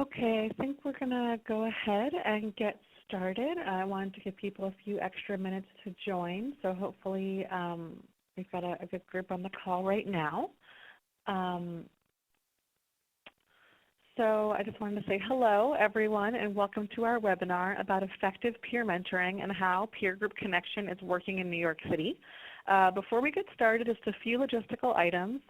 Okay, I think we're going to go ahead and get started. I wanted to give people a few extra minutes to join, so hopefully we've got a good group on the call right now. So I just wanted to say hello, everyone, and welcome to our webinar about effective peer mentoring and how peer group connection is working in New York City. Before we get started, just a few logistical items.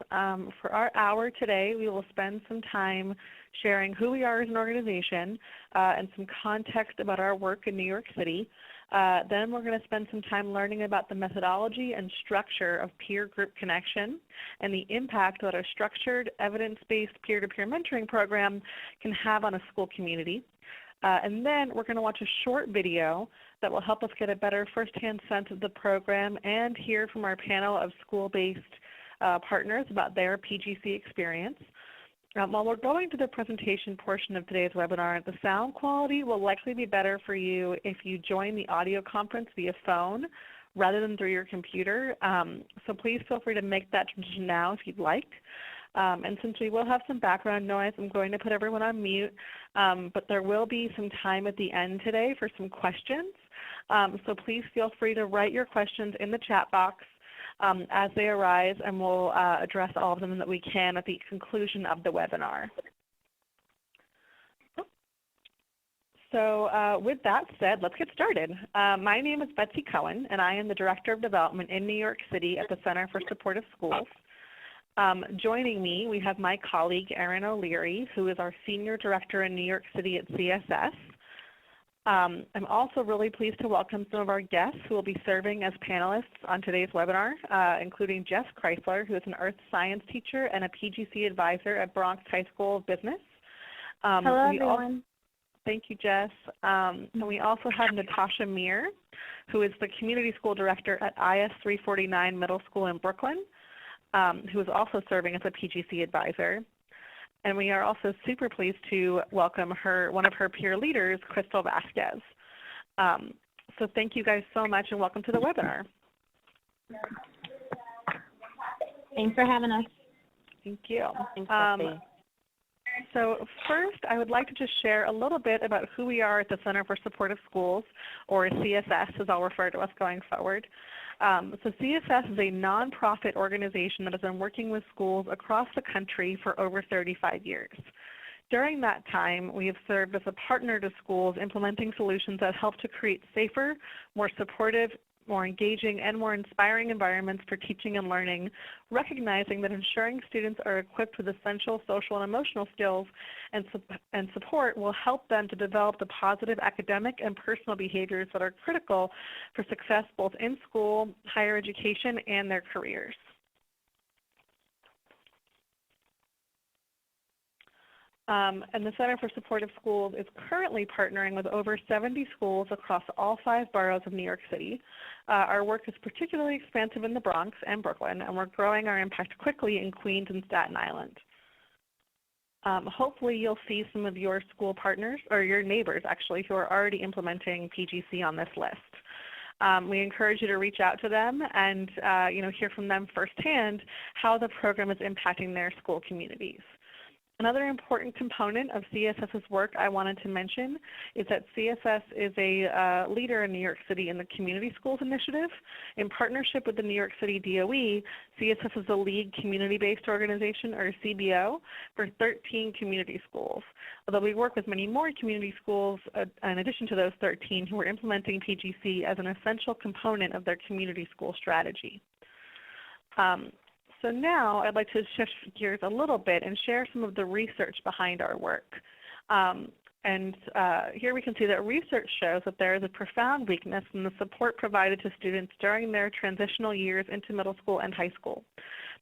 For our hour today, we will spend some time sharing who we are as an organization and some context about our work in New York City. Then we're going to spend some time learning about the methodology and structure of peer group connection and the impact that a structured, evidence-based peer-to-peer mentoring program can have on a school community. And then we're going to watch a short video that will help us get a better firsthand sense of the program and hear from our panel of school-based partners about their PGC experience. While we're going to the presentation portion of today's webinar, the sound quality will likely be better for you if you join the audio conference via phone rather than through your computer. So please feel free to make that transition now if you'd like. And since we will have some background noise, I'm going to put everyone on mute, but there will be some time at the end today for some questions. So please feel free to write your questions in the chat box as they arise, and we'll address all of them that we can at the conclusion of the webinar. So with that said, let's get started. My name is Betsy Cohen, and I am the Director of Development in New York City at the Center for Supportive Schools. Joining me, we have my colleague, Erin O'Leary, who is our Senior Director in New York City at CSS. I'm also really pleased to welcome some of our guests who will be serving as panelists on today's webinar, including Jess Chrysler, who is an earth science teacher and a PGC advisor at Bronx High School of Business. Hello, everyone. Thank you, Jess. And we also have Natasha Meir, who is the Community School Director at IS 349 Middle School in Brooklyn, who is also serving as a PGC advisor. And we are also super pleased to welcome one of her peer leaders, Crystal Vasquez. So thank you guys so much and welcome to the webinar. Thanks for having us. Thank you. Thanks, so first, I would like to just share a little bit about who we are at the Center for Supportive Schools, or CSS as I'll refer to us going forward. So CSS is a nonprofit organization that has been working with schools across the country for over 35 years. During that time, we have served as a partner to schools implementing solutions that help to create safer, more supportive, more engaging, and more inspiring environments for teaching and learning, recognizing that ensuring students are equipped with essential social and emotional skills and support will help them to develop the positive academic and personal behaviors that are critical for success both in school, higher education, and their careers. And the Center for Supportive Schools is currently partnering with over 70 schools across all 5 boroughs of New York City. Our work is particularly expansive in the Bronx and Brooklyn, and we're growing our impact quickly in Queens and Staten Island. Hopefully you'll see some of your school partners, or your neighbors actually, who are already implementing PGC on this list. We encourage you to reach out to them and hear from them firsthand how the program is impacting their school communities. Another important component of CSS's work I wanted to mention is that CSS is a leader in New York City in the Community Schools Initiative. In partnership with the New York City DOE, CSS is a lead community-based organization, or CBO, for 13 community schools. Although we work with many more community schools in addition to those 13 who are implementing PGC as an essential component of their community school strategy. So now I'd like to shift gears a little bit and share some of the research behind our work. Here we can see that research shows that there is a profound weakness in the support provided to students during their transitional years into middle school and high school.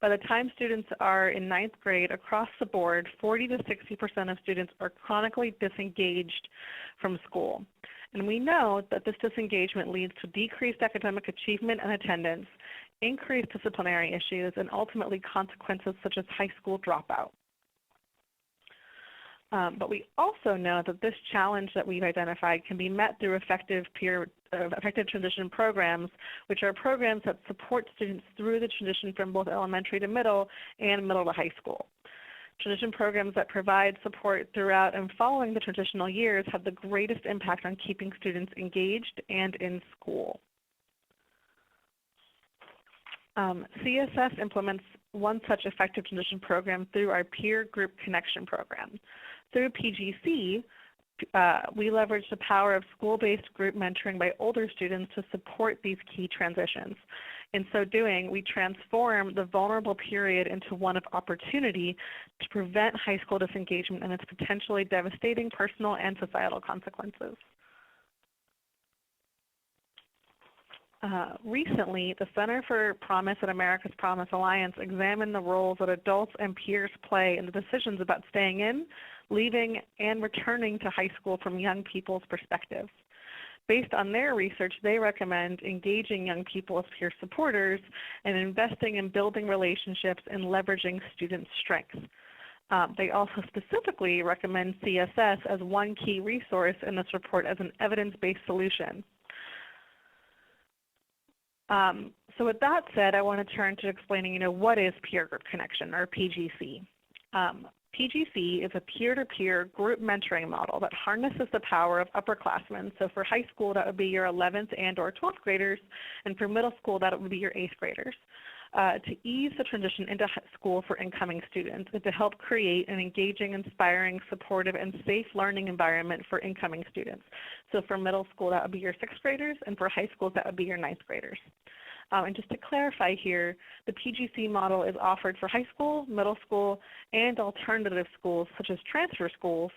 By the time students are in 9th grade, across the board, 40 to 60% of students are chronically disengaged from school. And we know that this disengagement leads to decreased academic achievement and attendance, increased disciplinary issues, and ultimately consequences such as high school dropout. But we also know that this challenge that we've identified can be met through effective transition programs, which are programs that support students through the transition from both elementary to middle and middle to high school. Transition programs that provide support throughout and following the transitional years have the greatest impact on keeping students engaged and in school. CSS implements one such effective transition program through our Peer Group Connection program. Through PGC, we leverage the power of school-based group mentoring by older students to support these key transitions. In so doing, we transform the vulnerable period into one of opportunity to prevent high school disengagement and its potentially devastating personal and societal consequences. Recently, the Center for Promise and America's Promise Alliance examined the roles that adults and peers play in the decisions about staying in, leaving, and returning to high school from young people's perspectives. Based on their research, they recommend engaging young people as peer supporters and investing in building relationships and leveraging student strengths. They also specifically recommend CSS as one key resource in this report as an evidence-based solution. So with that said, I want to turn to explaining, what is peer group connection, or PGC. PGC is a peer-to-peer group mentoring model that harnesses the power of upperclassmen. So for high school, that would be your 11th and or 12th graders, and for middle school, that would be your 8th graders, to ease the transition into school for incoming students and to help create an engaging, inspiring, supportive, and safe learning environment for incoming students. So for middle school, that would be your 6th graders, and for high school, that would be your 9th graders. And just to clarify here, the PGC model is offered for high school, middle school, and alternative schools such as transfer schools,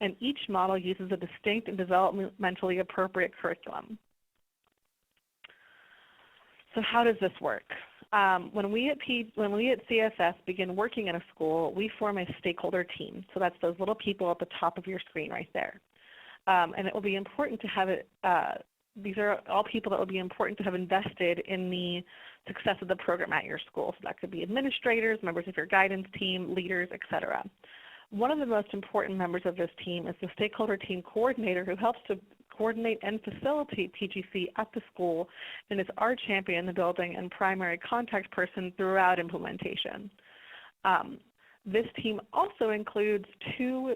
and each model uses a distinct and developmentally appropriate curriculum. So how does this work? When we at CSS begin working in a school, we form a stakeholder team. So that's those little people at the top of your screen right there. And it will be important to have it, these are all people that will be important to have invested in the success of the program at your school. So that could be administrators, members of your guidance team, leaders, etc. One of the most important members of this team is the stakeholder team coordinator, who helps to coordinate and facilitate PGC at the school and is our champion in the building and primary contact person throughout implementation. This team also includes 2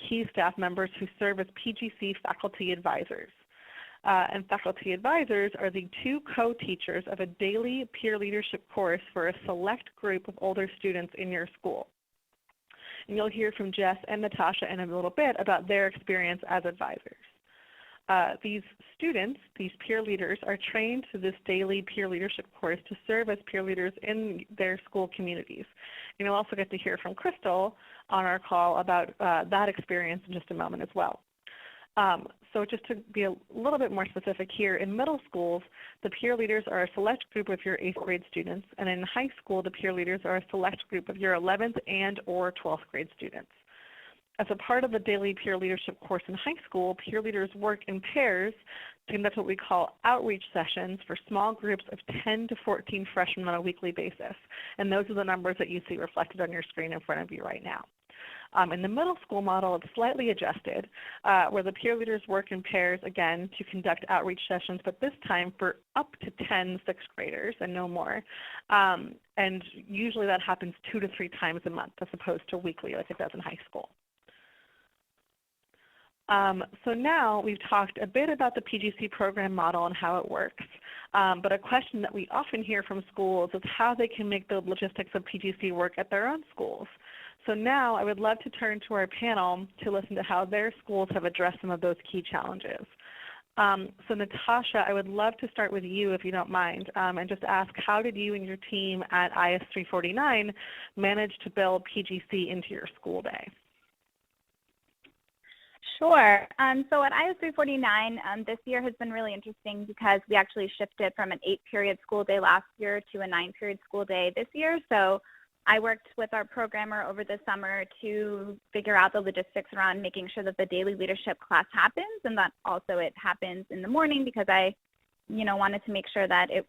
key staff members who serve as PGC faculty advisors. And faculty advisors are the 2 co-teachers of a daily peer leadership course for a select group of older students in your school. And you'll hear from Jess and Natasha in a little bit about their experience as advisors. These students, these peer leaders, are trained to this daily peer leadership course to serve as peer leaders in their school communities. And you'll also get to hear from Crystal on our call about that experience in just a moment as well. So just to be a little bit more specific here, in middle schools, the peer leaders are a select group of your 8th grade students, and in high school, the peer leaders are a select group of your 11th and or 12th grade students. As a part of the daily peer leadership course in high school, peer leaders work in pairs to conduct what we call outreach sessions for small groups of 10 to 14 freshmen on a weekly basis. And those are the numbers that you see reflected on your screen in front of you right now. In the middle school model, it's slightly adjusted, where the peer leaders work in pairs, again, to conduct outreach sessions, but this time for up to 10 6th graders and no more. And usually that happens 2 to 3 times a month as opposed to weekly like it does in high school. So now we've talked a bit about the PGC program model and how it works. But a question that we often hear from schools is how they can make the logistics of PGC work at their own schools. So now I would love to turn to our panel to listen to how their schools have addressed some of those key challenges. So Natasha, I would love to start with you if you don't mind, and just ask, how did you and your team at IS 349 manage to build PGC into your school day? Sure. So at IS 349, this year has been really interesting because we actually shifted from an 8-period school day last year to a 9-period school day this year. So I worked with our programmer over the summer to figure out the logistics around making sure that the daily leadership class happens, and that also it happens in the morning because I, wanted to make sure that it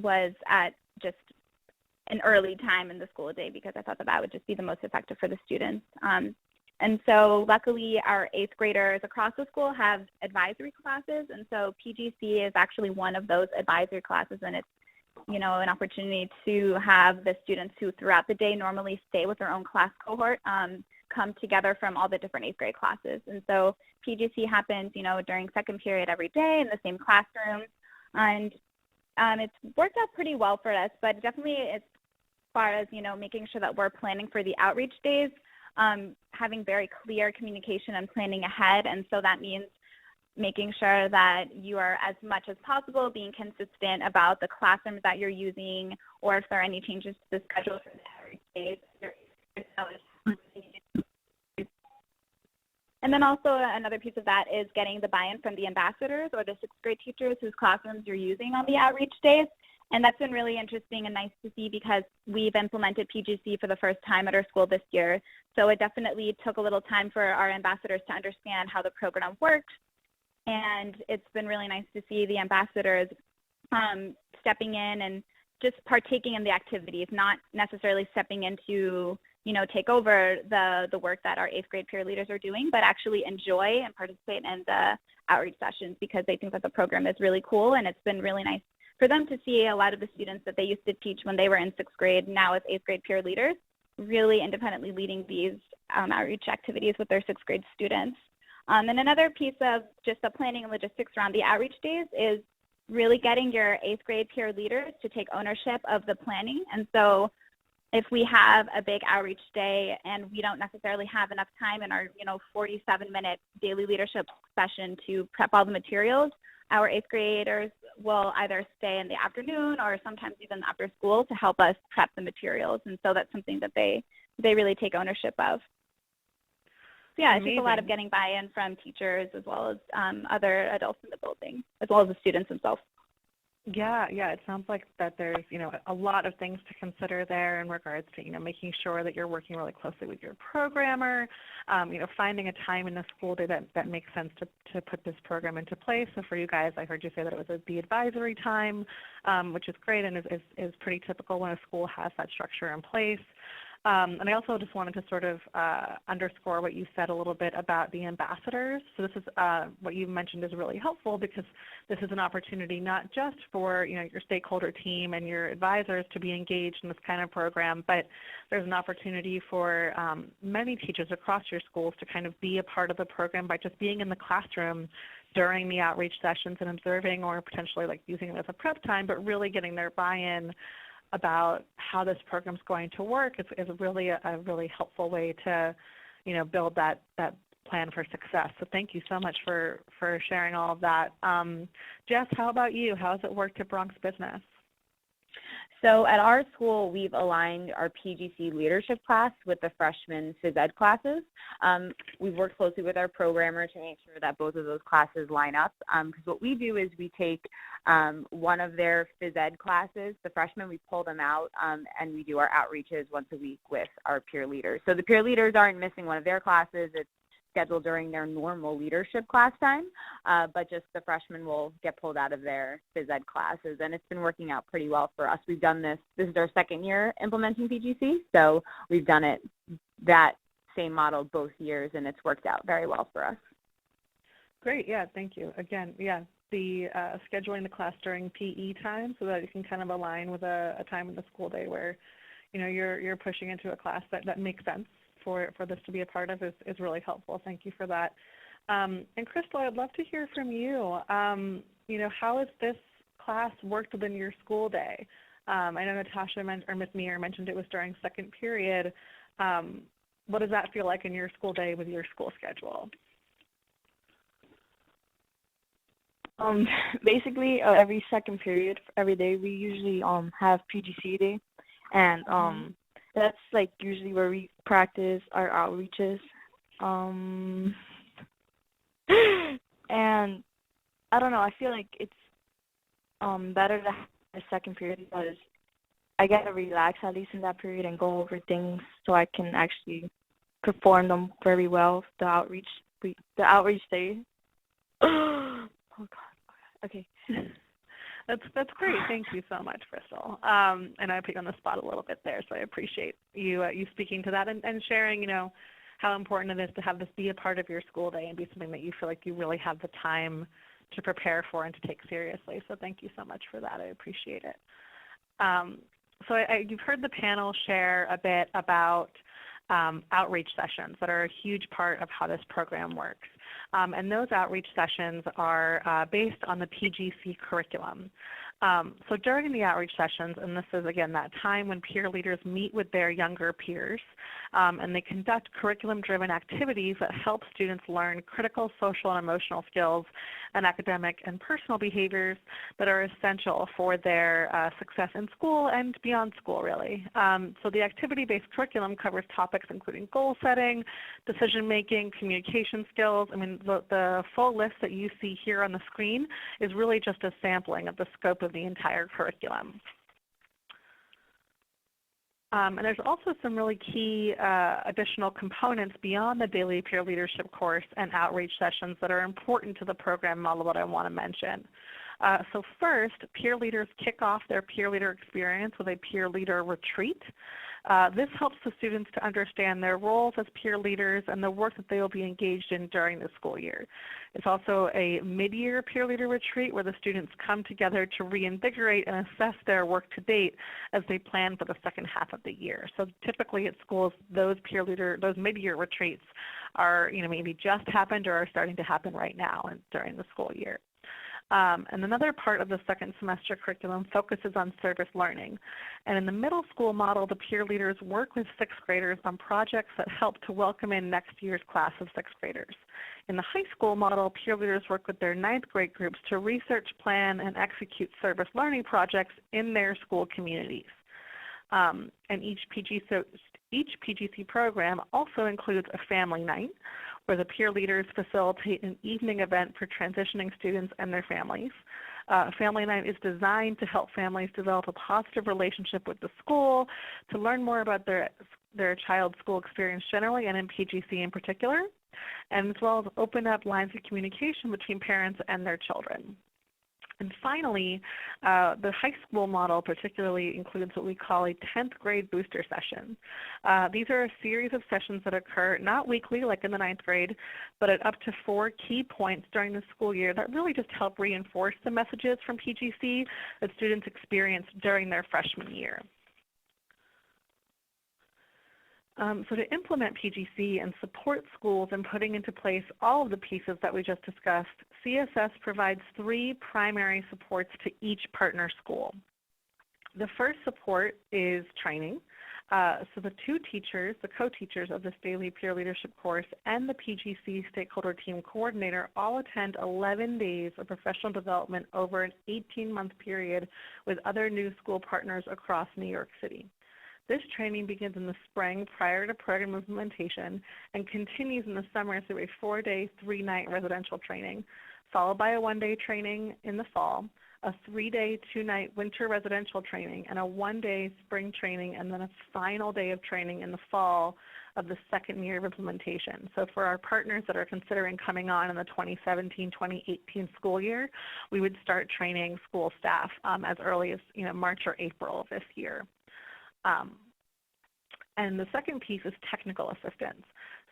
was at just an early time in the school day because I thought that would just be the most effective for the students. And so luckily our 8th graders across the school have advisory classes, and so PGC is actually one of those advisory classes, and it's an opportunity to have the students who throughout the day normally stay with their own class cohort come together from all the different 8th grade classes. And so PGC happens, during second period every day in the same classroom. And it's worked out pretty well for us, but definitely as far as, making sure that we're planning for the outreach days, having very clear communication and planning ahead. And so that means making sure that you are, as much as possible, being consistent about the classrooms that you're using, or if there are any changes to the schedule for the outreach days. And then also another piece of that is getting the buy-in from the ambassadors or the 6th grade teachers whose classrooms you're using on the outreach days. And that's been really interesting and nice to see because we've implemented PGC for the first time at our school this year. So it definitely took a little time for our ambassadors to understand how the program works. And it's been really nice to see the ambassadors stepping in and just partaking in the activities, not necessarily stepping in to, take over the work that our 8th grade peer leaders are doing, but actually enjoy and participate in the outreach sessions because they think that the program is really cool. And it's been really nice for them to see a lot of the students that they used to teach when they were in 6th grade, now as 8th grade peer leaders, really independently leading these outreach activities with their 6th grade students. And another piece of just the planning and logistics around the outreach days is really getting your 8th grade peer leaders to take ownership of the planning. And so if we have a big outreach day and we don't necessarily have enough time in our 47-minute daily leadership session to prep all the materials, our 8th graders will either stay in the afternoon or sometimes even after school to help us prep the materials. And so that's something that they really take ownership of. So yeah, it's just a lot of getting buy-in from teachers as well as other adults in the building, as well as the students themselves. Yeah, it sounds like that there's, a lot of things to consider there in regards to, making sure that you're working really closely with your programmer, finding a time in the school day that makes sense to put this program into place. So for you guys, I heard you say that it was the advisory time, which is great and is pretty typical when a school has that structure in place. And I also just wanted to sort of underscore what you said a little bit about the ambassadors. So this is what you mentioned is really helpful because this is an opportunity not just for your stakeholder team and your advisors to be engaged in this kind of program, but there's an opportunity for many teachers across your schools to kind of be a part of the program by just being in the classroom during the outreach sessions and observing or potentially like using it as a prep time, but really getting their buy-in about how this program is going to work is really a really helpful way to, build that plan for success. So thank you so much for sharing all of that. Jess, how about you? How has it worked at Bronx Business? So at our school, we've aligned our PGC leadership class with the freshman phys ed classes. We've worked closely with our programmer to make sure that both of those classes line up. Because what we do is we take one of their phys ed classes, the freshmen, we pull them out, and we do our outreaches once a week with our peer leaders. So the peer leaders aren't missing one of their classes. It's scheduled during their normal leadership class time, but just the freshmen will get pulled out of their phys ed classes, and it's been working out pretty well for us. We've done this is our second year implementing PGC, so we've done it that same model both years, and it's worked out very well for us. Great, yeah, thank you. Again, yeah, the scheduling the class during PE time so that you can kind of align with a time in the school day where, you're pushing into a class that makes sense for this to be a part of is really helpful. Thank you for that. And Crystal, I'd love to hear from you. How has this class worked within your school day? I know Natasha or Ms. Meir mentioned it was during second period. What does that feel like in your school day with your school schedule? Basically, every second period, every day, we usually have PGC day, and that's like usually where we practice our outreaches. And I don't know, I feel like it's better to have a second period because I get to relax at least in that period and go over things so I can actually perform them very well. The outreach day. Oh God. Okay. That's great. Thank you so much, Crystal. And I put you on the spot a little bit there, so I appreciate you speaking to that and sharing, how important it is to have this be a part of your school day and be something that you feel like you really have the time to prepare for and to take seriously. So thank you so much for that. I appreciate it. So you've heard the panel share a bit about outreach sessions that are a huge part of how this program works. And those outreach sessions are based on the PGC curriculum. So during the outreach sessions, and this is again that time when peer leaders meet with their younger peers, and they conduct curriculum-driven activities that help students learn critical social and emotional skills and academic and personal behaviors that are essential for their success in school and beyond school, really. So the activity-based curriculum covers topics including goal setting, decision-making, communication skills. I mean, the full list that you see here on the screen is really just a sampling of the scope of the entire curriculum. And there's also some really key additional components beyond the daily peer leadership course and outreach sessions that are important to the program model that I want to mention. So first, peer leaders kick off their peer leader experience with a peer leader retreat. This helps the students to understand their roles as peer leaders and the work that they will be engaged in during the school year. It's also a mid-year peer leader retreat where the students come together to reinvigorate and assess their work to date as they plan for the second half of the year. So typically at schools, those mid-year retreats are, maybe just happened or are starting to happen right now during the school year. And another part of the second semester curriculum focuses on service learning. And in the middle school model, the peer leaders work with sixth graders on projects that help to welcome in next year's class of sixth graders. In the high school model, peer leaders work with their ninth grade groups to research, plan, and execute service learning projects in their school communities. And each PGC program also includes a family night, where the peer leaders facilitate an evening event for transitioning students and their families. Family night is designed to help families develop a positive relationship with the school, to learn more about their child's school experience generally and in PGC in particular, and as well as open up lines of communication between parents and their children. And finally, the high school model particularly includes what we call a 10th grade booster session. These are a series of sessions that occur not weekly like in the 9th grade, but at up to 4 key points during the school year that really just help reinforce the messages from PGC that students experience during their freshman year. So to implement PGC and support schools in putting into place all of the pieces that we just discussed, CSS provides 3 primary supports to each partner school. The first support is training. So the 2 teachers, the co-teachers of this daily peer leadership course and the PGC stakeholder team coordinator all attend 11 days of professional development over an 18-month period with other new school partners across New York City. This training begins in the spring prior to program implementation and continues in the summer through a 4-day, 3-night residential training, followed by a 1-day training in the fall, a 3-day, 2-night winter residential training, and a 1-day spring training, and then a final day of training in the fall of the second year of implementation. So for our partners that are considering coming on in the 2017-2018 school year, we would start training school staff as early as March or April of this year. And the second piece is technical assistance.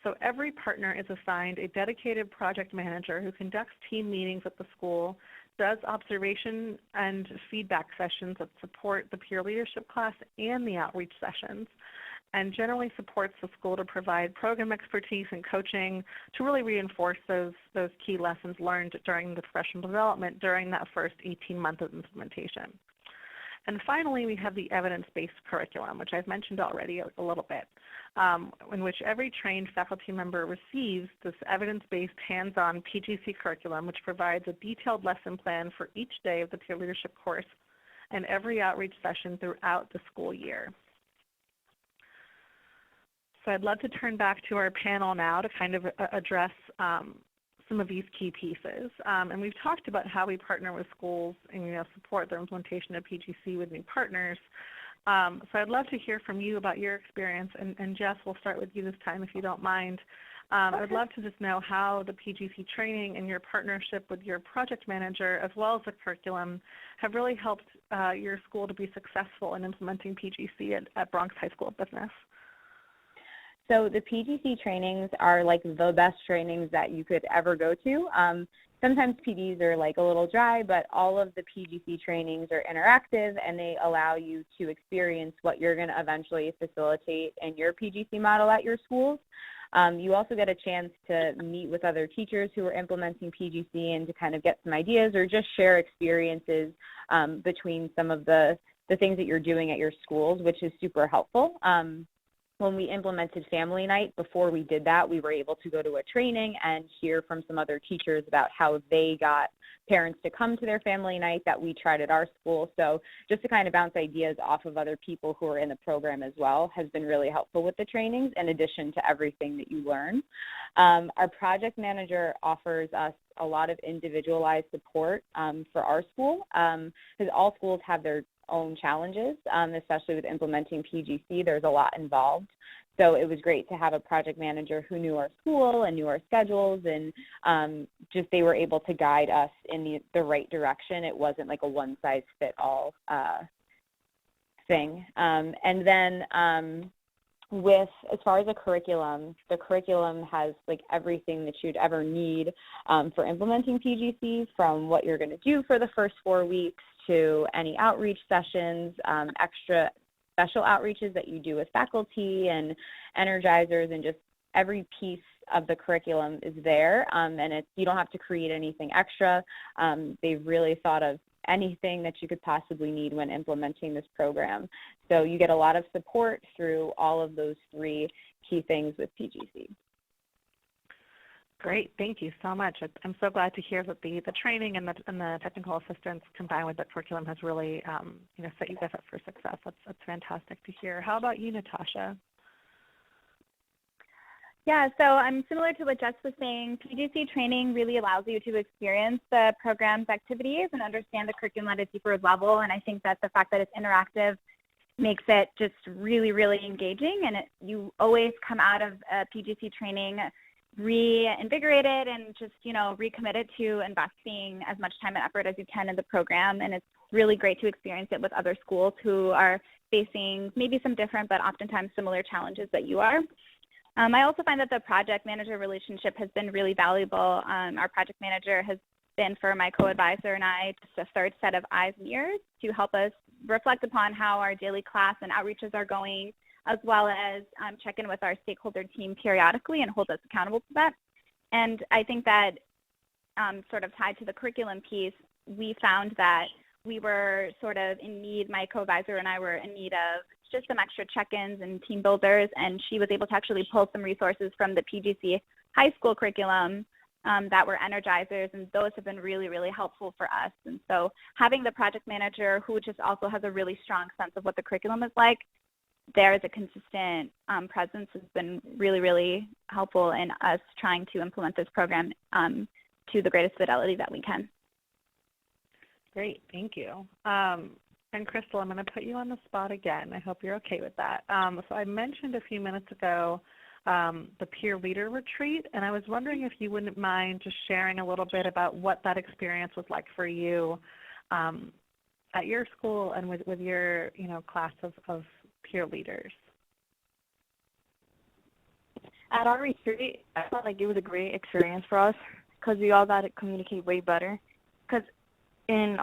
So every partner is assigned a dedicated project manager who conducts team meetings at the school, does observation and feedback sessions that support the peer leadership class and the outreach sessions, and generally supports the school to provide program expertise and coaching to really reinforce those key lessons learned during the professional development during that first 18 months of implementation. And finally, we have the evidence-based curriculum, which I've mentioned already a little bit, in which every trained faculty member receives this evidence-based hands-on PGC curriculum, which provides a detailed lesson plan for each day of the peer leadership course and every outreach session throughout the school year. So I'd love to turn back to our panel now to kind of address some of these key pieces. And we've talked about how we partner with schools and support their implementation of PGC with new partners. So I'd love to hear from you about your experience. And Jess, we'll start with you this time if you don't mind. I would love to just know how the PGC training and your partnership with your project manager as well as the curriculum have really helped your school to be successful in implementing PGC at Bronx High School of Business. So the PGC trainings are like the best trainings that you could ever go to. sometimes PDs are like a little dry, but all of the PGC trainings are interactive and they allow you to experience what you're going to eventually facilitate in your PGC model at your schools. You also get a chance to meet with other teachers who are implementing PGC and to kind of get some ideas or just share experiences between some of the things that you're doing at your schools, which is super helpful. When we implemented Family Night, before we did that, we were able to go to a training and hear from some other teachers about how they got parents to come to their family night that we tried at our school. So just to kind of bounce ideas off of other people who are in the program as well has been really helpful with the trainings in addition to everything that you learn. Our project manager offers us a lot of individualized support for our school because all schools have their own challenges, especially with implementing PGC. There's a lot involved. So it was great to have a project manager who knew our school and knew our schedules and just they were able to guide us in the right direction. It wasn't like a one-size-fit-all thing. And then as far as the curriculum has like everything that you'd ever need for implementing PGC, from what you're going to do for the first 4 weeks to any outreach sessions, extra special outreaches that you do with faculty and energizers, and just every piece of the curriculum is there, and you don't have to create anything extra. They've really thought of anything that you could possibly need when implementing this program. So you get a lot of support through all of those 3 key things with PGC. Great, thank you so much. I'm so glad to hear that the training and the technical assistance combined with the curriculum has really set you guys up for success. That's fantastic to hear. How about you, Natasha? Yeah, so I'm similar to what Jess was saying. PGC training really allows you to experience the program's activities and understand the curriculum at a deeper level. And I think that the fact that it's interactive makes it just really, really engaging. And you always come out of PGC training reinvigorated and just, recommitted to investing as much time and effort as you can in the program. And it's really great to experience it with other schools who are facing maybe some different but oftentimes similar challenges that you are. I also find that the project manager relationship has been really valuable. Our project manager has been, for my co-advisor and I, just a third set of eyes and ears to help us reflect upon how our daily class and outreaches are going, as well as check in with our stakeholder team periodically and hold us accountable to that. And I think that sort of tied to the curriculum piece, we found that we were sort of in need, my co-advisor and I were in need of just some extra check-ins and team builders, and she was able to actually pull some resources from the PGC high school curriculum that were energizers, and those have been really, really helpful for us. And so having the project manager who just also has a really strong sense of what the curriculum is like, there is a consistent presence has been really, really helpful in us trying to implement this program to the greatest fidelity that we can. Great, thank you. And Crystal, I'm going to put you on the spot again. I hope you're okay with that. So I mentioned a few minutes ago the peer leader retreat, and I was wondering if you wouldn't mind just sharing a little bit about what that experience was like for you at your school and with your class of peer leaders. At our retreat, I felt like it was a great experience for us because we all got to communicate way better. Because in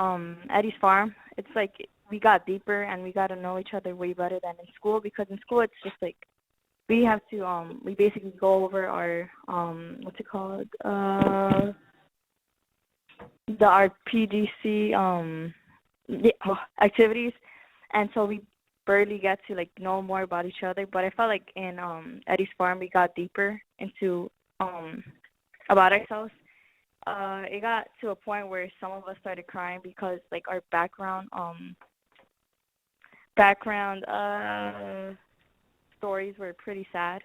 Eddie's Farm, it's like we got deeper and we got to know each other way better than in school, because in school it's just like we have to we basically go over our our PGC activities, and so we barely get to like know more about each other. But I felt like in Eddie's Farm we got deeper into about ourselves. It got to a point where some of us started crying because like our background stories were pretty sad,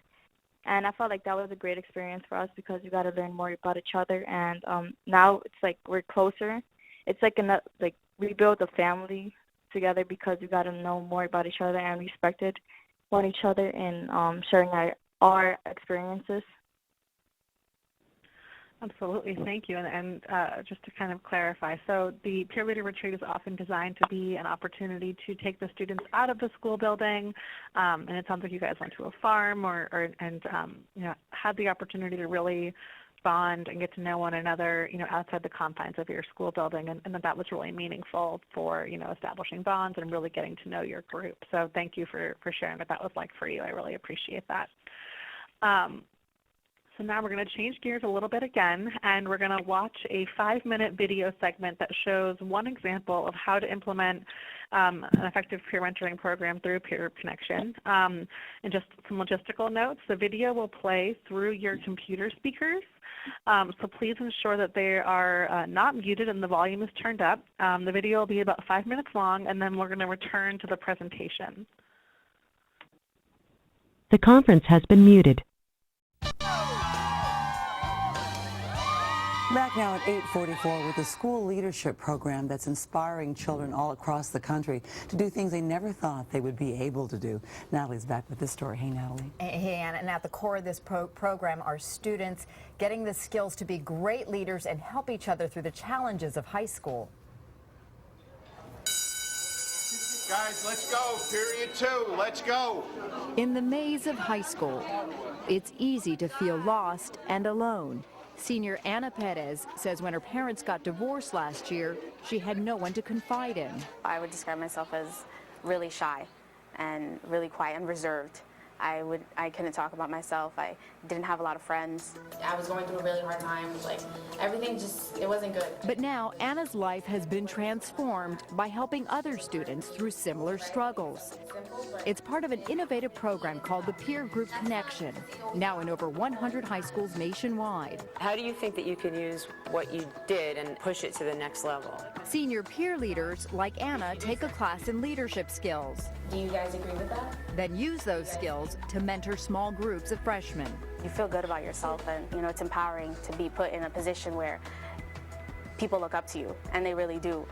and I felt like that was a great experience for us because we got to learn more about each other. And now it's like we're closer. It's like we built a family together because we got to know more about each other and respected one each other in sharing our experiences. Absolutely, thank you. And just to kind of clarify, so the peer leader retreat is often designed to be an opportunity to take the students out of the school building, and it sounds like you guys went to a farm and had the opportunity to really bond and get to know one another, outside the confines of your school building, and that was really meaningful for, establishing bonds and really getting to know your group. So thank you for sharing what that was like for you. I really appreciate that. So now we're going to change gears a little bit again, and we're going to watch a 5-minute video segment that shows one example of how to implement an effective peer mentoring program through Peer Group Connection. And just some logistical notes, the video will play through your computer speakers, so please ensure that they are not muted and the volume is turned up. The video will be about 5 minutes long, and then we're going to return to the presentation. The conference has been muted. Back now at 8:44 with a school leadership program that's inspiring children all across the country to do things they never thought they would be able to do. Natalie's back with this story. Hey, Natalie. Hey, Anna. And at the core of this program are students getting the skills to be great leaders and help each other through the challenges of high school. Guys, let's go. Period 2. Let's go. In the maze of high school, it's easy to feel lost and alone. Senior Anna Perez says when her parents got divorced last year, she had no one to confide in. I would describe myself as really shy and really quiet and reserved. I couldn't talk about myself. I didn't have a lot of friends. I was going through a really hard time. Like, everything it wasn't good. But now Anna's life has been transformed by helping other students through similar struggles. It's part of an innovative program called the Peer Group Connection, now in over 100 high schools nationwide. How do you think that you can use what you did and push it to the next level? Senior peer leaders like Anna take a class in leadership skills. Do you guys agree with that? Then use those skills to mentor small groups of freshmen. You feel good about yourself, and it's empowering to be put in a position where people look up to you, and they really do.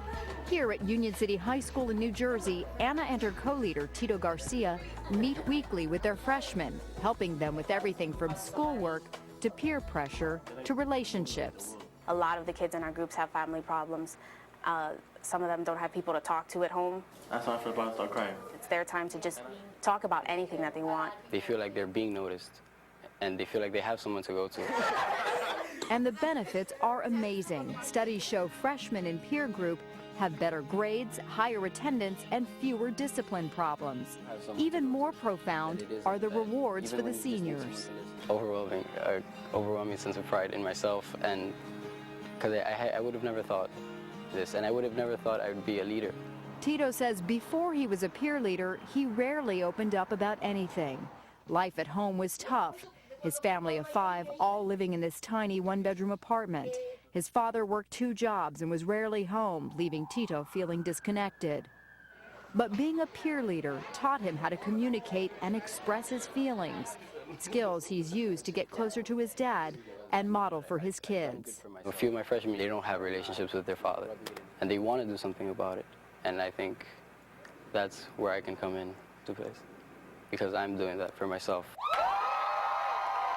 Here at Union City High School in New Jersey, Anna and her co-leader, Tito Garcia, meet weekly with their freshmen, helping them with everything from schoolwork to peer pressure to relationships. A lot of the kids in our groups have family problems. Some of them don't have people to talk to at home. That's when I feel about to start crying. It's their time to just talk about anything that they want. They feel like they're being noticed, and they feel like they have someone to go to. And the benefits are amazing. Studies show freshmen in peer group have better grades, higher attendance, and fewer discipline problems. Even more profound are the rewards for the seniors. Overwhelming sense of pride in myself, and because I would have never thought this, and I would have never thought I would be a leader. Tito says before he was a peer leader, he rarely opened up about anything. Life at home was tough. His family of 5, all living in this tiny one-bedroom apartment. His father worked 2 jobs and was rarely home, leaving Tito feeling disconnected. But being a peer leader taught him how to communicate and express his feelings, skills he's used to get closer to his dad and model for his kids. A few of my freshmen, they don't have relationships with their father, and they want to do something about it. And I think that's where I can come in to place, because I'm doing that for myself.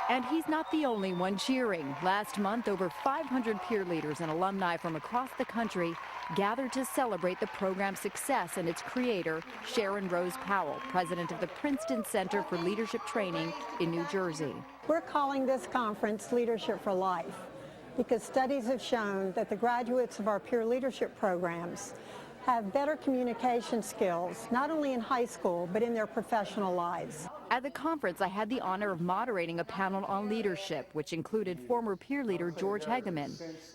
And he's not the only one cheering. Last month, over 500 peer leaders and alumni from across the country gathered to celebrate the program's success and its creator, Sharon Rose Powell, president of the Princeton Center for Leadership Training in New Jersey. We're calling this conference Leadership for Life because studies have shown that the graduates of our peer leadership programs have better communication skills, not only in high school, but in their professional lives. At the conference, I had the honor of moderating a panel on leadership, which included former peer leader George Hegeman.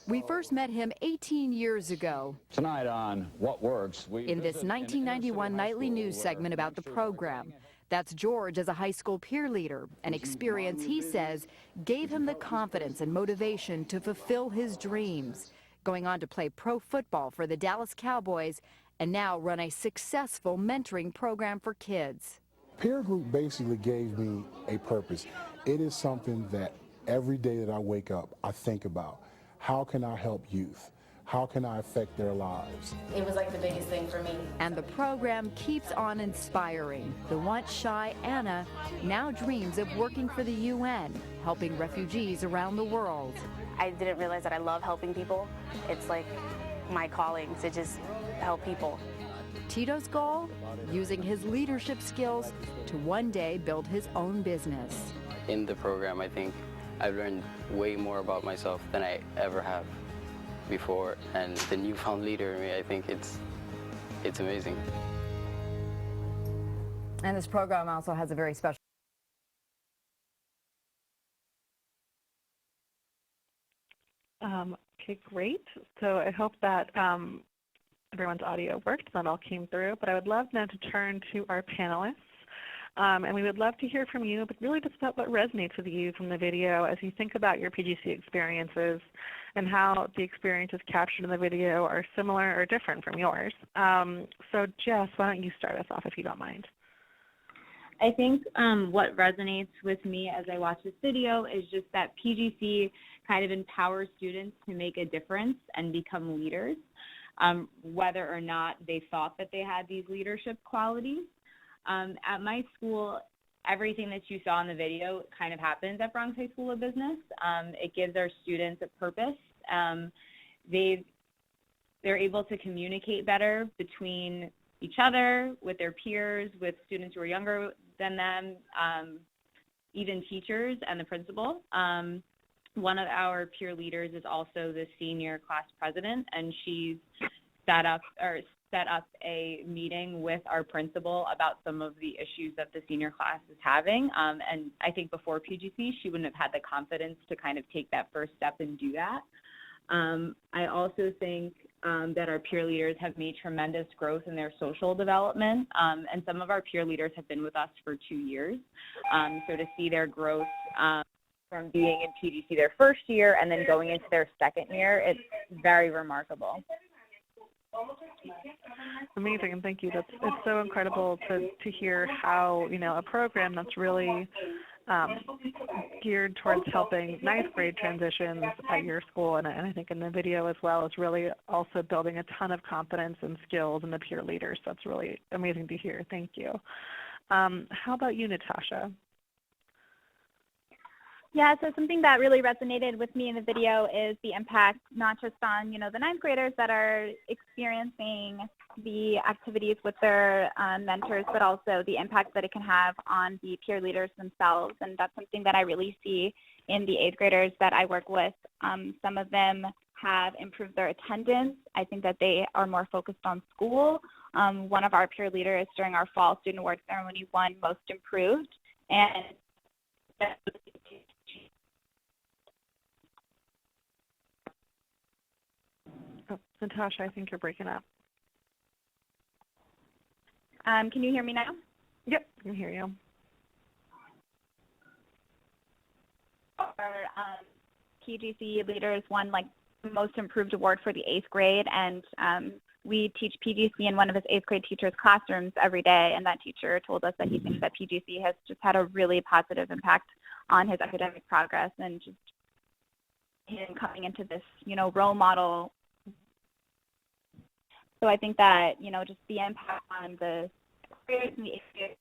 We first met him 18 years ago. Tonight on What Works, in this 1991 nightly news segment about the program. That's George as a high school peer leader, an experience he says gave him the confidence and motivation to fulfill his dreams, going on to play pro football for the Dallas Cowboys and now run a successful mentoring program for kids. Peer group basically gave me a purpose. It is something that every day that I wake up, I think about. How can I help youth? How can I affect their lives? It was like the biggest thing for me. And the program keeps on inspiring. The once shy Anna now dreams of working for the UN, helping refugees around the world. I didn't realize that I love helping people. It's like my calling to just help people. Tito's goal? Using his leadership skills to one day build his own business. In the program, I think I've learned way more about myself than I ever have before, and the newfound leader in me, I think it's amazing. And this program also has a very special Okay, great. So I hope that everyone's audio worked, that all came through. But I would love now to turn to our panelists. And we would love to hear from you, but really just about what resonates with you from the video as you think about your PGC experiences and how the experiences captured in the video are similar or different from yours. So Jess, why don't you start us off if you don't mind? I think what resonates with me as I watch this video is just that PGC kind of empowers students to make a difference and become leaders, whether or not they thought that they had these leadership qualities. At my school, everything that you saw in the video kind of happens at Bronx High School of Business. It gives our students a purpose. They're able to communicate better between each other, with their peers, with students who are younger than them, even teachers and the principal. One of our peer leaders is also the senior class president, and she's set up a meeting with our principal about some of the issues that the senior class is having. And I think before PGC, she wouldn't have had the confidence to kind of take that first step and do that. I also think that our peer leaders have made tremendous growth in their social development, and some of our peer leaders have been with us for 2 years. So to see their growth from being in PGC their first year and then going into their second year, it's very remarkable. Amazing, and thank you. It's so incredible to hear how, you know, a program that's really geared towards helping ninth grade transitions at your school, and I think in the video as well, is really also building a ton of confidence and skills in the peer leaders. So that's really amazing to hear. Thank you. How about you, Natasha? Yeah, so something that really resonated with me in the video is the impact not just on, you know, the ninth graders that are experiencing the activities with their mentors, but also the impact that it can have on the peer leaders themselves. And that's something that I really see in the eighth graders that I work with. Some of them have improved their attendance. I think that they are more focused on school. One of our peer leaders during our fall student award ceremony won Most Improved. And Oh, Natasha, I think you're breaking up. can you hear me now? Yep, I can hear you. Our PGC leaders won like the Most Improved award for the 8th grade, and we teach PGC in one of his 8th grade teachers' classrooms every day, and that teacher told us that he thinks that PGC has just had a really positive impact on his academic progress, and just him coming into this, you know, role model. So I think that, you know, just the impact on the grades and the experience.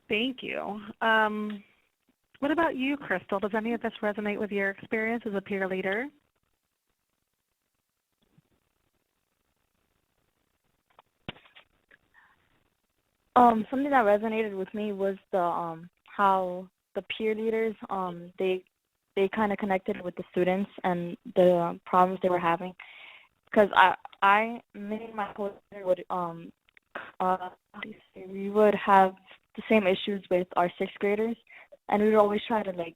Thank you. What about you, Crystal? Does any of this resonate with your experience as a peer leader? Something that resonated with me was the how the peer leaders they kind of connected with the students and the problems they were having, because me and my co-leader would we would have the same issues with our 6th graders, and we would always try to like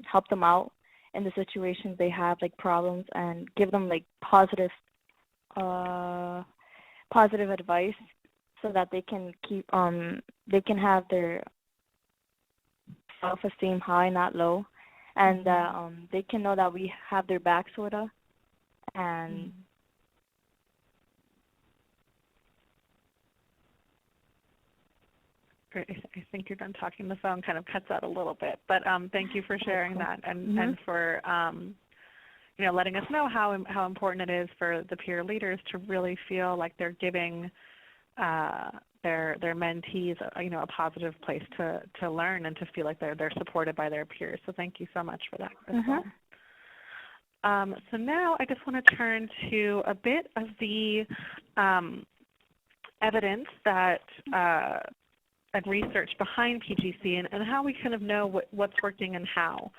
help them out in the situations they have, like problems, and give them like positive advice so that they can keep they can have their self-esteem high, not low, and they can know that we have their back, sort of. And Great. I think you're done talking. The phone kind of cuts out a little bit, but thank you for sharing that, and for you know, letting us know how important it is for the peer leaders to really feel like they're giving their mentees, you know, a positive place to learn and to feel like they're supported by their peers. So thank you so much for that, Crystal. So now I just want to turn to a bit of the evidence that and research behind PGC and how we kind of know what's working and how.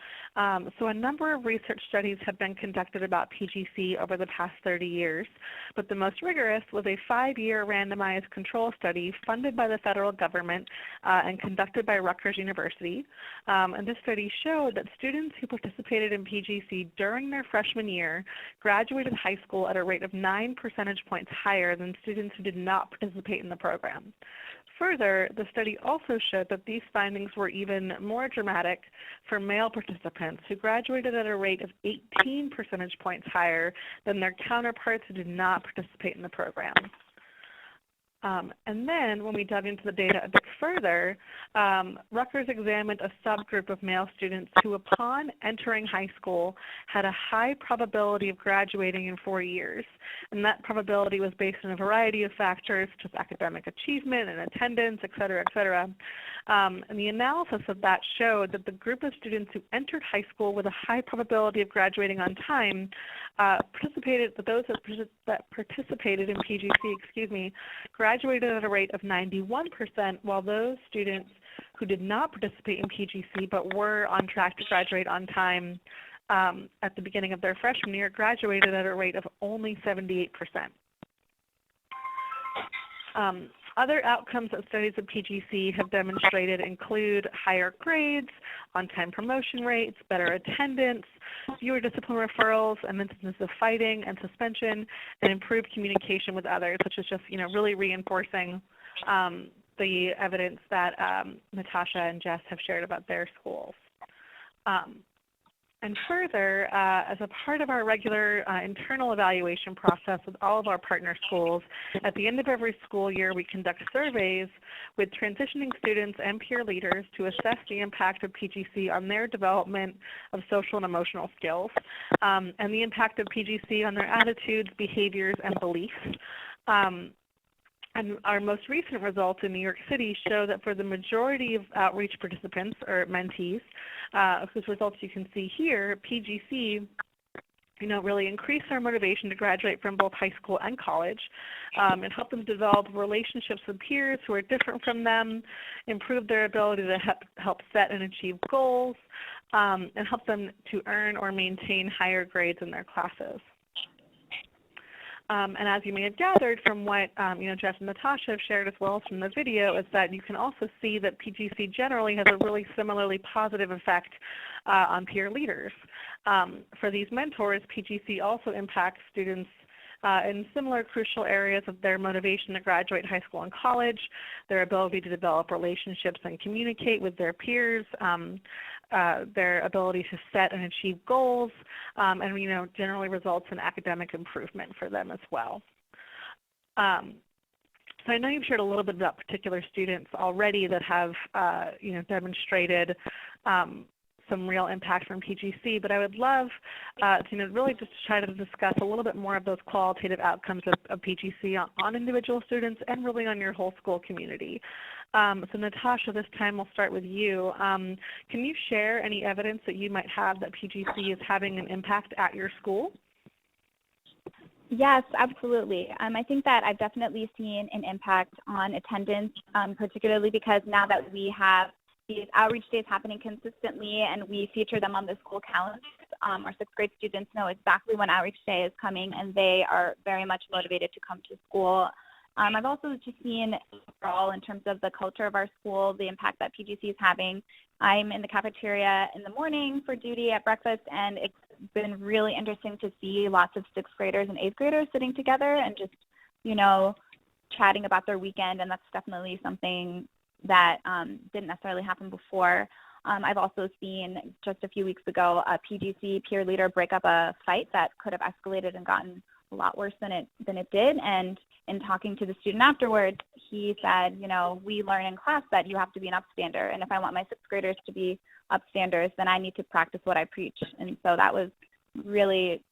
So a number of research studies have been conducted about PGC over the past 30 years, but the most rigorous was a 5-year randomized control study funded by the federal government and conducted by Rutgers University. And this study showed that students who participated in PGC during their freshman year graduated high school at a rate of 9 percentage points higher than students who did not participate in the program. Further, the study also showed that these findings were even more dramatic for male participants who graduated at a rate of 18 percentage points higher than their counterparts who did not participate in the program. And then when we dug into the data a bit further, Rutgers examined a subgroup of male students who upon entering high school had a high probability of graduating in 4 years. And that probability was based on a variety of factors such as academic achievement and attendance, et cetera, et cetera. And the analysis of that showed that the group of students who entered high school with a high probability of graduating on time those that participated in PGC, graduated at a rate of 91%, while those students who did not participate in PGC but were on track to graduate on time at the beginning of their freshman year graduated at a rate of only 78%. Other outcomes that studies of PGC have demonstrated include higher grades, on-time promotion rates, better attendance, fewer discipline referrals and instances of fighting and suspension, and improved communication with others, which is just really reinforcing the evidence that Natasha and Jess have shared about their schools. And further, as a part of our regular internal evaluation process with all of our partner schools, at the end of every school year we conduct surveys with transitioning students and peer leaders to assess the impact of PGC on their development of social and emotional skills, and the impact of PGC on their attitudes, behaviors, and beliefs. And our most recent results in New York City show that for the majority of outreach participants, or mentees, whose results you can see here, PGC really increased their motivation to graduate from both high school and college, and help them develop relationships with peers who are different from them, improve their ability to help set and achieve goals, and help them to earn or maintain higher grades in their classes. And as you may have gathered from what Jess and Natasha have shared as well as from the video, is that you can also see that PGC generally has a really similarly positive effect on peer leaders. For these mentors, PGC also impacts students in similar crucial areas of their motivation to graduate high school and college, their ability to develop relationships and communicate with their peers, their ability to set and achieve goals, and generally results in academic improvement for them as well. So I know you've shared a little bit about particular students already that have demonstrated some real impact from PGC, but I would love to really just try to discuss a little bit more of those qualitative outcomes of PGC on individual students and really on your whole school community. So Natasha, this time we'll start with you. Can you share any evidence that you might have that PGC is having an impact at your school? Yes, absolutely. I think that I've definitely seen an impact on attendance, particularly because now that we have these outreach days happening consistently and we feature them on the school calendar, our 6th grade students know exactly when outreach day is coming and they are very much motivated to come to school. I've also just seen overall in terms of the culture of our school, the impact that PGC is having. I'm in the cafeteria in the morning for duty at breakfast, and it's been really interesting to see lots of 6th graders and 8th graders sitting together and just, chatting about their weekend, and that's definitely something that didn't necessarily happen before. I've also seen just a few weeks ago a PGC peer leader break up a fight that could have escalated and gotten a lot worse than it did, and in talking to the student afterwards, he said, we learn in class that you have to be an upstander, and if I want my 6th graders to be upstanders, then I need to practice what I preach. And so that was really,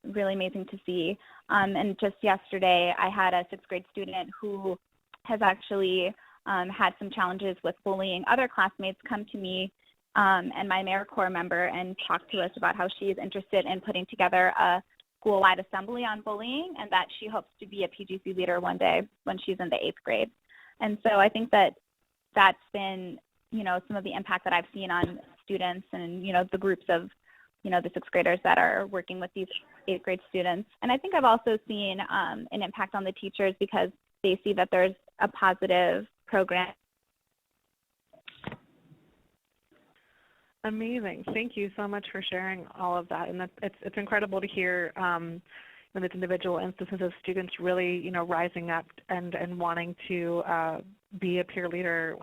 really amazing to see. And just yesterday, I had a 6th grade student who has actually had some challenges with bullying other classmates come to me and my AmeriCorps member and talk to us about how she is interested in putting together a school-wide assembly on bullying, and that she hopes to be a PGC leader one day when she's in the 8th grade. And so I think that that's been, some of the impact that I've seen on students and, the groups of, the 6th graders that are working with these 8th grade students. And I think I've also seen an impact on the teachers because they see that there's a positive program. Amazing. Thank you so much for sharing all of that. And it's incredible to hear these individual instances of students really, rising up and wanting to be a peer leader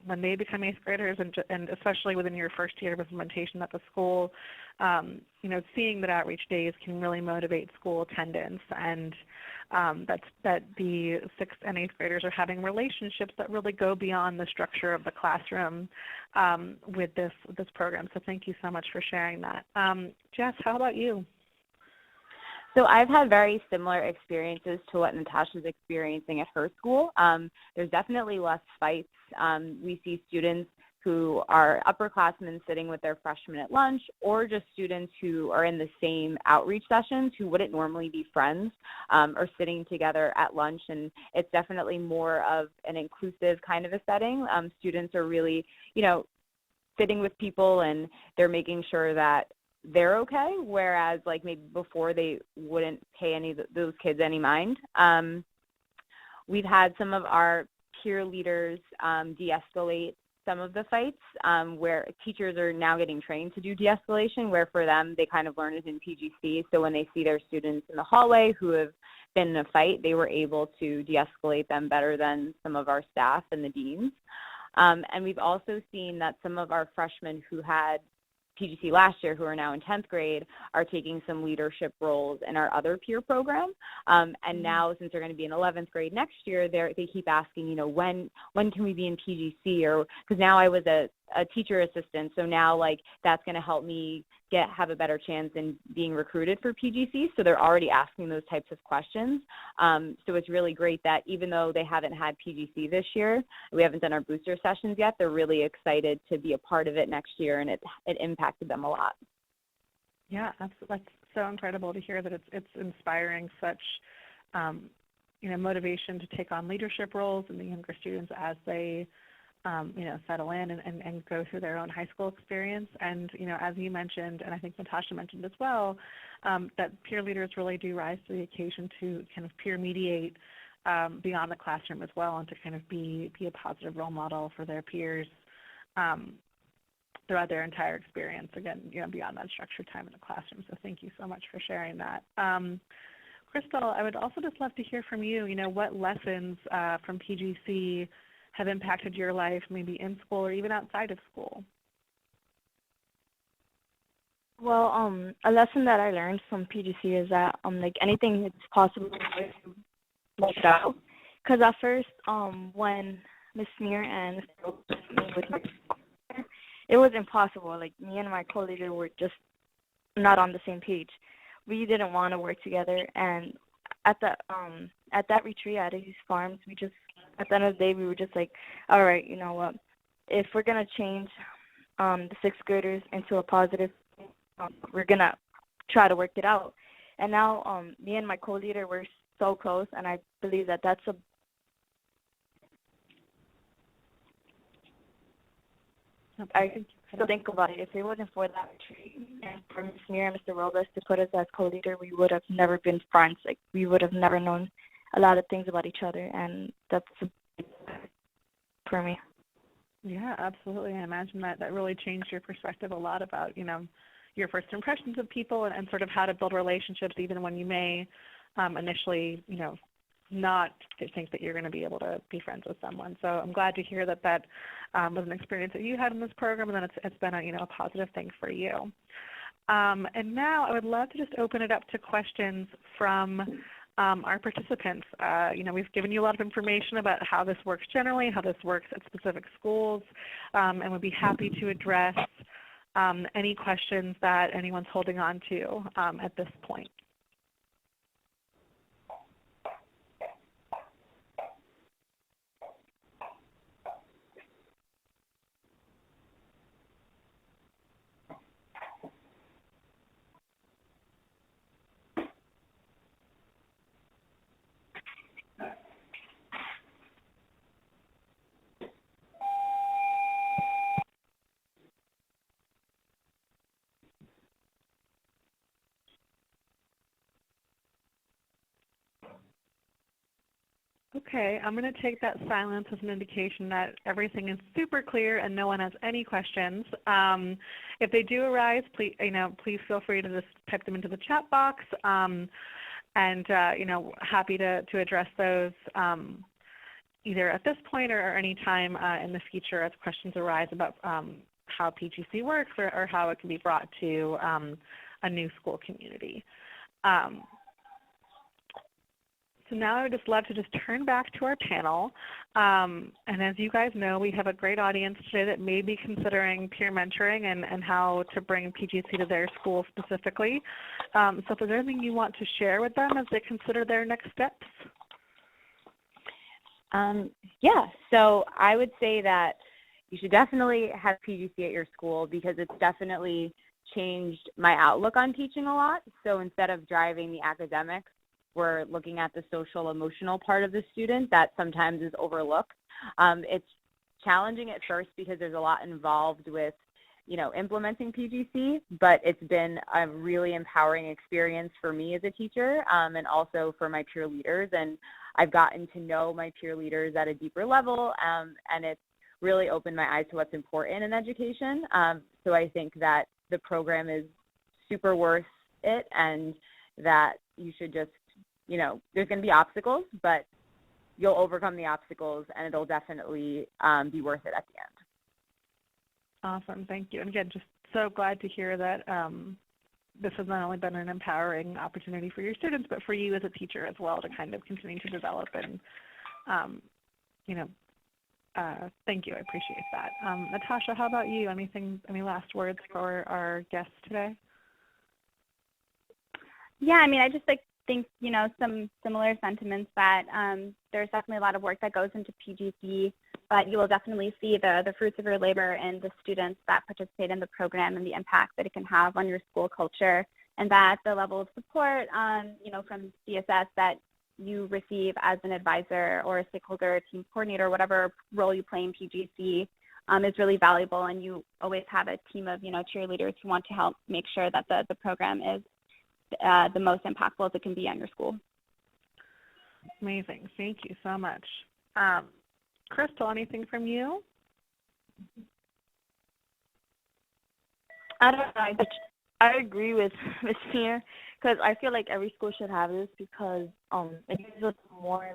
when they become 8th graders, and especially within your first year of implementation at the school. Seeing that outreach days can really motivate school attendance, and that the 6th and 8th graders are having relationships that really go beyond the structure of the classroom with this program. So thank you so much for sharing that. Jess, how about you? So I've had very similar experiences to what Natasha's experiencing at her school. There's definitely less fights. We see students who are upperclassmen sitting with their freshmen at lunch, or just students who are in the same outreach sessions who wouldn't normally be friends, or sitting together at lunch. And it's definitely more of an inclusive kind of a setting. Students are really, sitting with people, and they're making sure that they're okay, whereas like maybe before they wouldn't pay any of those kids any mind. We've had some of our peer leaders de-escalate some of the fights, where teachers are now getting trained to do de-escalation, where for them they kind of learn it in PGC. So when they see their students in the hallway who have been in a fight, they were able to de-escalate them better than some of our staff and the deans. And we've also seen that some of our freshmen who had PGC last year, who are now in 10th grade, are taking some leadership roles in our other peer program. And now, since they're going to be in 11th grade next year, they keep asking, when can we be in PGC? Or because now I was a teacher assistant, so now like that's going to help me have a better chance in being recruited for PGC. So they're already asking those types of questions. So it's really great that even though they haven't had PGC this year, we haven't done our booster sessions yet, they're really excited to be a part of it next year, and it impacted them a lot. Yeah, that's so incredible to hear that it's inspiring such motivation to take on leadership roles in the younger students as they settle in and go through their own high school experience. And, as you mentioned, and I think Natasha mentioned as well, that peer leaders really do rise to the occasion to kind of peer mediate beyond the classroom as well, and to kind of be a positive role model for their peers throughout their entire experience, again, beyond that structured time in the classroom. So thank you so much for sharing that. Crystal, I would also just love to hear from you, what lessons from PGC have impacted your life, maybe in school or even outside of school? Well, a lesson that I learned from PGC is that like anything is possible if you work it out. Because at first, when Miss Smear and Mr. Robles with my it was impossible. Like me and my co-leader were just not on the same page. We didn't want to work together, and at that retreat at East Farms, we just, at the end of the day, we were just like, all right, you know what? If we're gonna change the 6th graders into a positive, we're gonna try to work it out. And now me and my co-leader, we're so close, and I believe that that's a I still think about it. If it wasn't for that retreat and for Ms. Smear and Mr. Robles to put us as co-leader, we would have never been friends. Like we would have never known a lot of things about each other, and that's for me. Yeah, absolutely. I imagine that really changed your perspective a lot about, your first impressions of people and sort of how to build relationships even when you may initially, not think that you're going to be able to be friends with someone. So I'm glad to hear that was an experience that you had in this program, and then it's been a positive thing for you. And now I would love to just open it up to questions from our participants. We've given you a lot of information about how this works generally, how this works at specific schools, and would be happy to address any questions that anyone's holding on to at this point. Okay, I'm going to take that silence as an indication that everything is super clear and no one has any questions. If they do arise, please, please feel free to just type them into the chat box, and happy to address those either at this point or any time in the future as questions arise about how PGC works or how it can be brought to a new school community. So now I would just love to just turn back to our panel. And as you guys know, we have a great audience today that may be considering peer mentoring and how to bring PGC to their school specifically. So if there's anything you want to share with them as they consider their next steps? Yeah, so I would say that you should definitely have PGC at your school because it's definitely changed my outlook on teaching a lot. So instead of driving the academics, we're looking at the social emotional part of the student that sometimes is overlooked. It's challenging at first because there's a lot involved with, implementing PGC, but it's been a really empowering experience for me as a teacher and also for my peer leaders. And I've gotten to know my peer leaders at a deeper level, and it's really opened my eyes to what's important in education. So I think that the program is super worth it and that you should just, there's going to be obstacles, but you'll overcome the obstacles and it'll definitely be worth it at the end. Awesome, thank you. And again, just so glad to hear that this has not only been an empowering opportunity for your students, but for you as a teacher as well to kind of continue to develop and, thank you, I appreciate that. Natasha, how about you? Any last words for our guests today? Yeah, I just think, some similar sentiments that there's definitely a lot of work that goes into PGC, but you will definitely see the fruits of your labor in the students that participate in the program and the impact that it can have on your school culture, and that the level of support, from CSS that you receive as an advisor or a stakeholder, team coordinator, whatever role you play in PGC is really valuable, and you always have a team of, cheerleaders who want to help make sure that the program is the most impactful as it can be on your school. Amazing. Thank you so much. Crystal, anything from you? I don't know. I agree with Ms. Pierre because I feel like every school should have this because it gives us more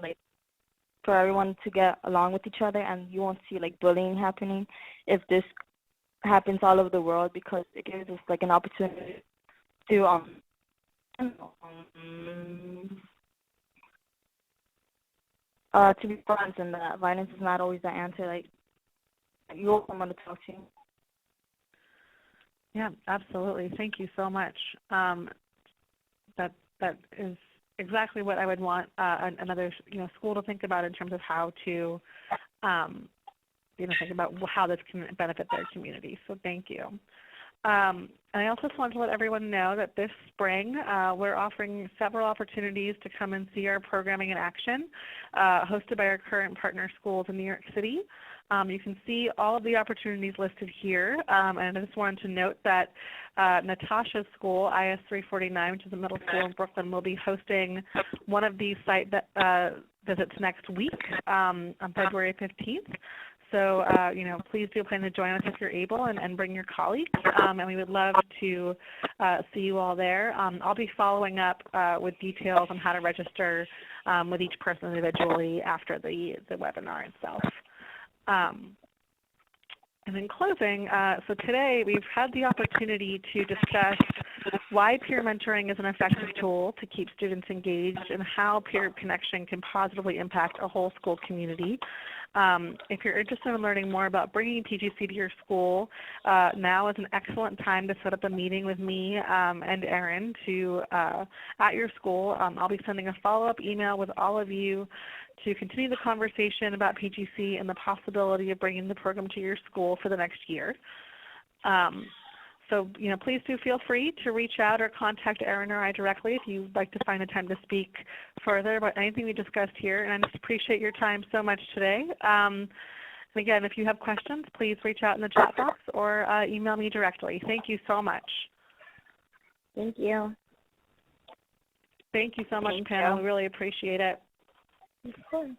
for everyone to get along with each other, and you won't see bullying happening if this happens all over the world because it gives us an opportunity to be friends, and that violence is not always the answer. You want someone to talk to. Yeah, absolutely. Thank you so much. That is exactly what I would want another school to think about in terms of how to think about how this can benefit their community. So thank you. And I also just want to let everyone know that this spring we're offering several opportunities to come and see our programming in action, hosted by our current partner schools in New York City. You can see all of the opportunities listed here, and I just wanted to note that Natasha's school, IS 349, which is a middle school in Brooklyn, will be hosting one of these site visits next week on February 15th. So, please do plan to join us if you're able and bring your colleagues, and we would love to see you all there. I'll be following up with details on how to register with each person individually after the webinar itself. And in closing, so today we've had the opportunity to discuss why peer mentoring is an effective tool to keep students engaged and how peer connection can positively impact a whole school community. If you're interested in learning more about bringing PGC to your school, now is an excellent time to set up a meeting with me and Erin at your school. I'll be sending a follow-up email with all of you to continue the conversation about PGC and the possibility of bringing the program to your school for the next year. So, please do feel free to reach out or contact Erin or I directly if you'd like to find a time to speak further about anything we discussed here. And I just appreciate your time so much today. And again, if you have questions, please reach out in the chat box or email me directly. Thank you so much. Thank you. Thank you so much, panel. We really appreciate it. Of course.